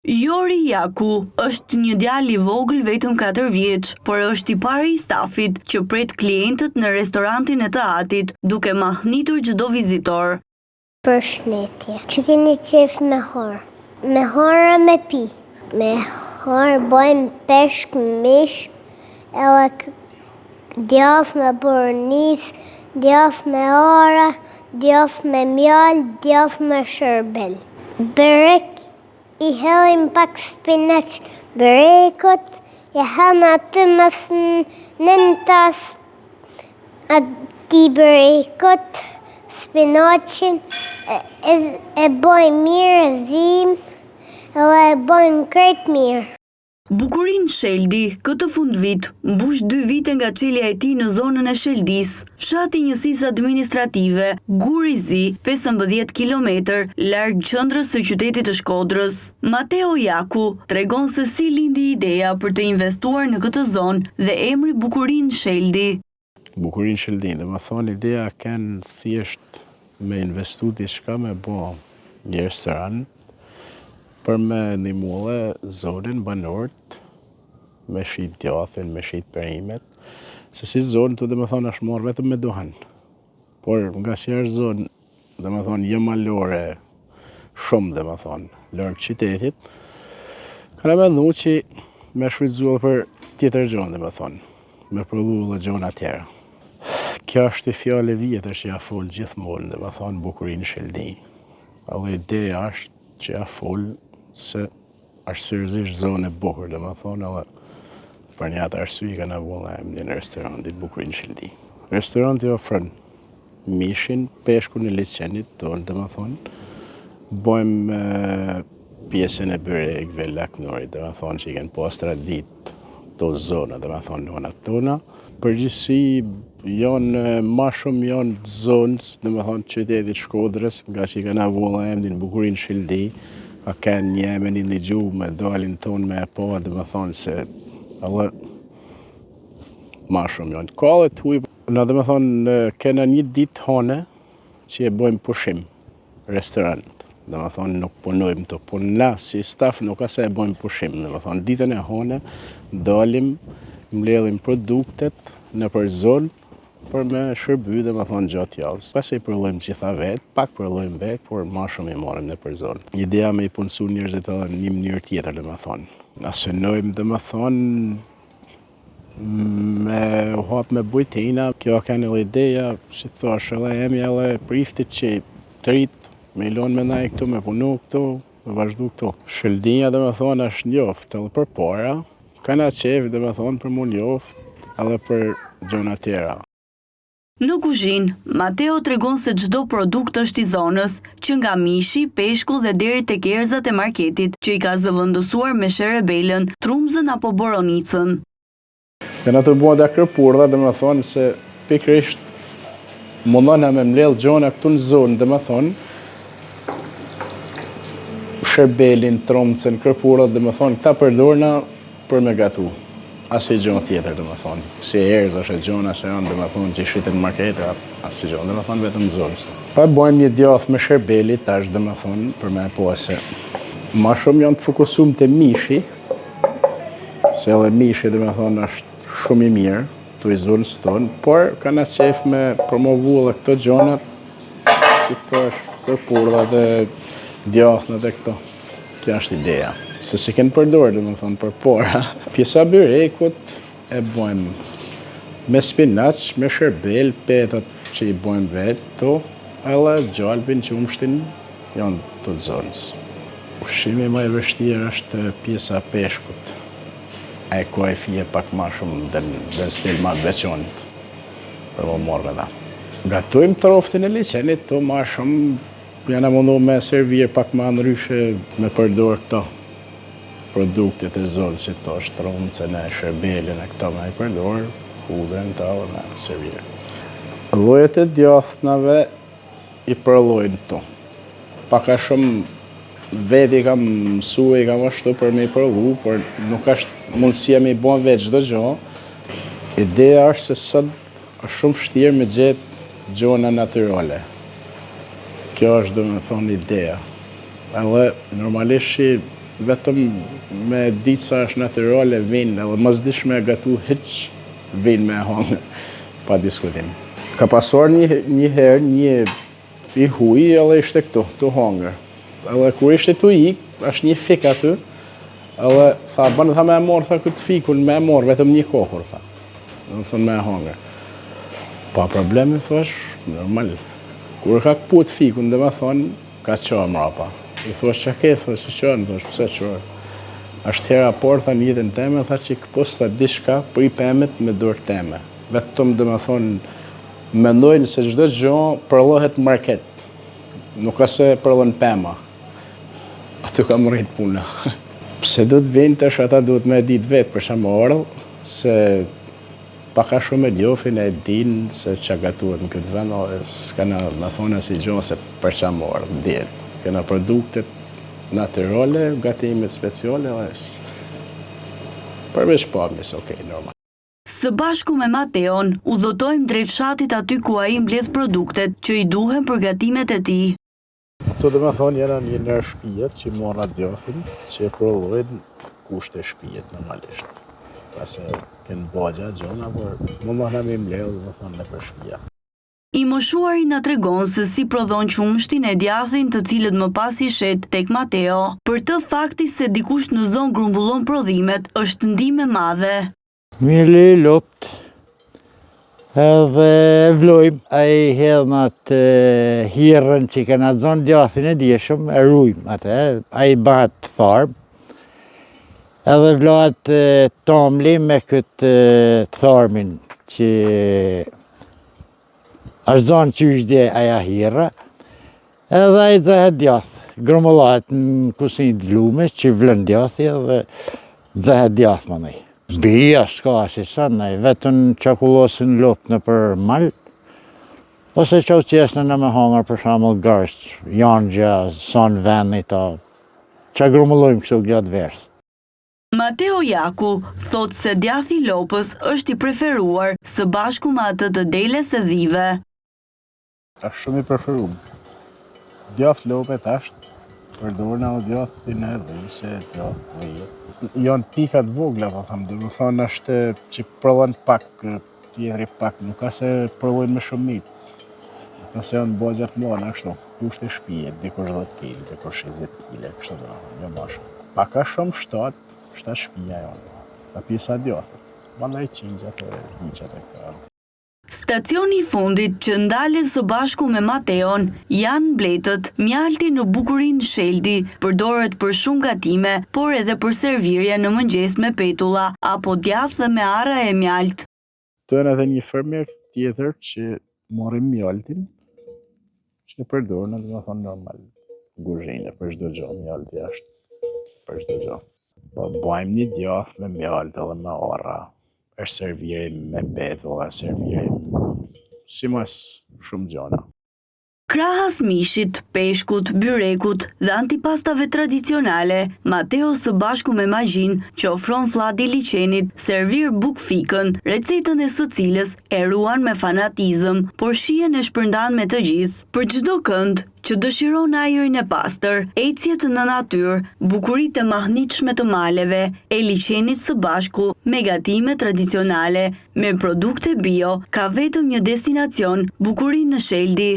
Jori Jaku është një djalë i vogël vetëm 4 vjeç, por është i pari i stafit që pret klientët në restorantin e të Atit, duke mahnitur çdo vizitor. Përshëndetje. Që keni qef me horë? Me hora me pi. Me horë bojmë peshk, mish, edhe djaf me bornis, djaf me ora, djaf me mjall, djaf me shërbel. Berek i hellim pak spinaç, berekot, i hellim aty mas në tas aty berekot, spinaqin, e bojmë mirë, zim, edhe e bojmë krejt mirë. Bukurin Sheldi, këtë fundvit, mbush 2 vite nga çelja e tij në zonën e Sheldis, fshati njësisë administrative, Gurizi, 15 kilometër, larg qendrës së qytetit të Shkodrës. Mateo Jaku tregon se si lindi ideja për të investuar në këtë zonë dhe emri Bukurin Sheldi. Bukurin Sheldi, dhe më thonë ideja kanë thjesht me investu diçka me bo një restoran për me ndihmue zonën banorët me shit djathin, me shit perimet, se si zonë të dhe më thonë është marrë vetëm me duhan. Por nga që është zonë, dhe më thonë, jo malore shumë dhe më thonë, lërgë qytetit, kanë me ndu që me shfrytzuar për tjetër gjonë dhe më thonë, me prodhu dhe gjona tjera. Kjo është i fjallë e vjetër që ja folë gjithmonë dhe më thonë Bukurin Sheldi. Edhe ideja është që ja folë se është seriozisht zonë e bukur dhe më thonë edhe për një atë arsye ka nevojë emrin e restorantit Bukurin Sheldi. Restoranti ofron mishin, peshkun e liçenit tonë dhe më thonë, bojmë pjesën e byrekve, laknorit dhe më thonë që i kanë pas tradit to zona dhe më thonë nonat tona. Përgjithësi janë ma shumë janë zonës dhe më thonë qytetit Shkodrës, nga që i ka nevojë emrin Bukurin Sheldi, ka kanë një emrin i ligju me dalin tonë me e pa dhe më thonë se edhe ma shumë janë. Ka dhe të huj, në dhe më thonë kena një ditë hane që e bojmë pushim, restorant. Dhe më thonë nuk punojmë të, po na si staf nuk ase e bojmë pushim. Dhe më thonë ditën e hane dalim, mbledhim produktet në për zonë për me shërby dhe më thonë gjatë javës. Pas e i përlojmë gjitha vetë, pak përlojmë vetë, por ma shumë i marim në për zonë. Ideja me i punësu njerëzit edhe një mënyrë tjetër dhe më thonë. Na synojmë dhe më thonë me hap me bujtina. Kjo ka një ideja, si thash edhe jemi edhe priftit që të rritë, me ilon me naj këtu, me punu këtu, me vazhdu këtu. Sheldinja dhe më thonë është njoft edhe për para, ka nga qef dhe më thonë për mu njoft edhe për gjona tjera. Në kuzhinë, Mateo tregon se çdo produkt është i zonës, që nga mishi, peshku dhe deri tek erëzat e marketit, që i ka zëvendësuar me sherebelën, trumzën apo boronicën. Këna të bua dhe kërpurda dhe më thonë se pikrisht mundona me mledh gjona këtu në zonë dhe më thonë sherbelin, trumcën, kërpurda dhe më thonë këta përdorna për me gatu. Asi gjonë tjetër dhe më thonë. Si erës është e gjona që janë dhe më thonë që i shritën markete, asi gjonë dhe më thonë vetëm zonës. Pa bojmë një djath me sherbelit, tash dhe më thonë, për me po se ma shumë janë të fokusum të mishi, se edhe mishi dhe më thonë është shumë i mirë, të i zonës tonë, por ka në qef me promovu edhe këto gjonat, që këto është kërpurda dhe djathna dhe këto. Kjo është ideja. Se si kënë përdorë, dhe më thonë, për pora. Pjesa byrekut e bojmë me spinac, me sherbel, petat që i bojmë vetë, to, edhe gjalbin, qumshtin, janë të zonës. Ushqimi më i vështirë është pjesa peshkut. E ku e fije pak ma shumë dhe në stil ma të veçonit, për më morë me da. Gatojmë troftin e liçenit, to ma shumë janë mundu me servir pak ma ndryshe me përdor këto produktet e zonës, që to është trumcën e sherbelin e këto me i përdor, hudrën të o me servir. Llojet e djathnave i përllojnë to. Paka shumë veti kam mësu i kam ashtu për me i përllu, por nuk është mundësia me i bon vetë çdo gjë. Ideja është se sot është shumë vështirë me gjetë gjona natyrale. Kjo është dhe me thonë ideja. Edhe normalisht që vetëm me ditë sa është natyrale vinë, edhe mos dish me gatu hiç vinë me hangër, pa diskutim. Ka pasur një herë një i huj edhe ishte këtu hangër. Edhe kur ishte tu ik, është një fik aty, edhe tha, banë tha me e morë, tha këtë fikun, me e morë, vetëm një kohër, tha. Dhe thonë me e hangër. Pa problemi, thash, normal. Kur ka këput fikun, dhe me thonë, ka qa mrapa. I thash, që ke, thash, që qanë, thash, pëse qërë. Ashtë hera por, tha një jetën teme, tha që i këpos tha dishka për i pemet me dorë teme. Vetëm dhe me thonë, mendojnë se çdo gjë përllohet market. Nuk ka se përllon pema. Aty kam rrit puna. Pse do të vinë tash ata duhet me ditë vetë për çfarë ardh, se paka shumë e njofin e din se çka gatuhet në këtë vend, s'ka na thonë si gjë se për çfarë ardh diet. Kena produktet natyrale, gatimet speciale, përveç pamjes, okej, normal. Së bashku me Mateon, udhëtojmë drejt fshatit aty ku ai mbledh produktet që i duhen për gatimet e tij. Këtu dhe me thonë jena një nërë shpijet që i morra djathin që e prodhojnë kushte shpijet normalisht. Pase kënë bagja gjona, por më mëna me mbledh dhe thonë në për shpija. I moshuari na tregon se si prodhon qumshtin e djathin të cilët më pas i shet tek Mateo. Për të fakti se dikush në zonë grumbullon prodhimet është ndihmë e madhe. Mili lupt, edhe vlojmë, a i hedhëm atë hirën që i kena zonë djathin e djeshëm, e rujmë atë, a i batë tharmë, edhe vlohat tomli me këtë tharmin që është zonë që është aja hira, edhe a i dzehet djath, grumullat në kusinit vlume që vlën djathi edhe dzehet djath më nej. Bija s'ka ashtë i sanë, vetën qakullosin lupt në për malë, ose që u qesnë në me hangër për shamull gërst, janë gjë, sonë vendit, që grumullojmë kështu gjatë versë. Mateo Jaku thot se djathi lopës është i preferuar së bashku me atë të deles e dhive. Është shumë i preferuar. Djath lopet është përdorna o djathin e dhise, djath dhije. Janë pikat vogla, po thamë, dhe më thonë është që prodhon pak, tjetëri pak, nuk ka se prodhojnë me shumicë. Nëse janë bogjat mëna, kështu, kushte shpijet, dikush 10 kg, dikush 20 kg, kështu dhe, një mashë. Paka shumë 7 shpija janë, dhe pjesa djatët, bandaj qingjat e hiqat e ka. Stacioni i fundit që ndalet së bashku me Mateon janë mbletët, mjalti në bukurinë sheldi, përdoret për shumë gatime, por edhe për servirje në mëngjes me petulla, apo djath dhe me arra e mjalt. Të janë edhe një fermer tjetër që morim mjaltin, që e përdorën, dhe më thonë normal, guzhine, për çdo gjë, mjalti është për çdo gjë. Po bajmë një djath me mjalt edhe me arra. është servirim me petulla, servirim si mas shumë gjona. Krahas mishit, peshkut, byrekut dhe antipastave tradicionale, Mateo së bashku me Magjin që ofron Fladi Liçenit servir bukfikën, recetën e së cilës e ruan me fanatizëm, por shihen e shpërndan me të gjithë. Për çdo kënd që dëshiron ajrin e pastër, ecjet në natyrë, bukuritë e mahnitshme të maleve, e Liçenit së bashku me gatime tradicionale, me produkte bio, ka vetëm një destinacion, bukurinë në Sheldi.